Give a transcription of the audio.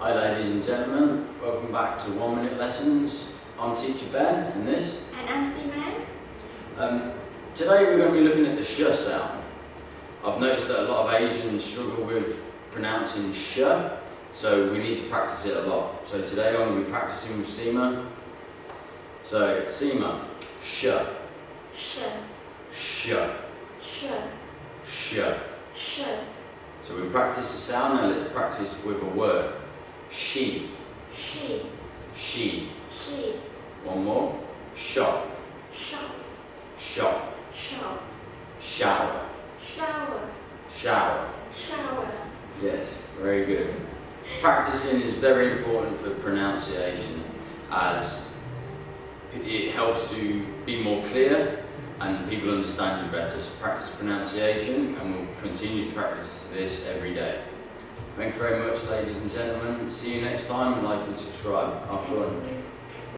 Hi ladies and gentlemen, welcome back to 1 Minute Lessons. I'm Teacher Ben and this. And I'm Simone. Today we're going to be looking at the sh sound. I've noticed that a lot of Asians struggle with pronouncing sh, so we need to practice it a lot. So today I'm going to be practicing with Seema. So Seema, sh, Sh, sh, sh, sh. sh. So we practice the sound, now let's practice with a word. She, She, she. she. One more. Shop, Shop, shop. shop. Shower, Shower, shower. shower. Yes, very good. Practicing is very important for pronunciation as it helps to be more clear and people understand you better. So practice pronunciation and we'll continue to practice this every day. Thank you very much, ladies and gentlemen. See you next time and like and subscribe. After Thank you.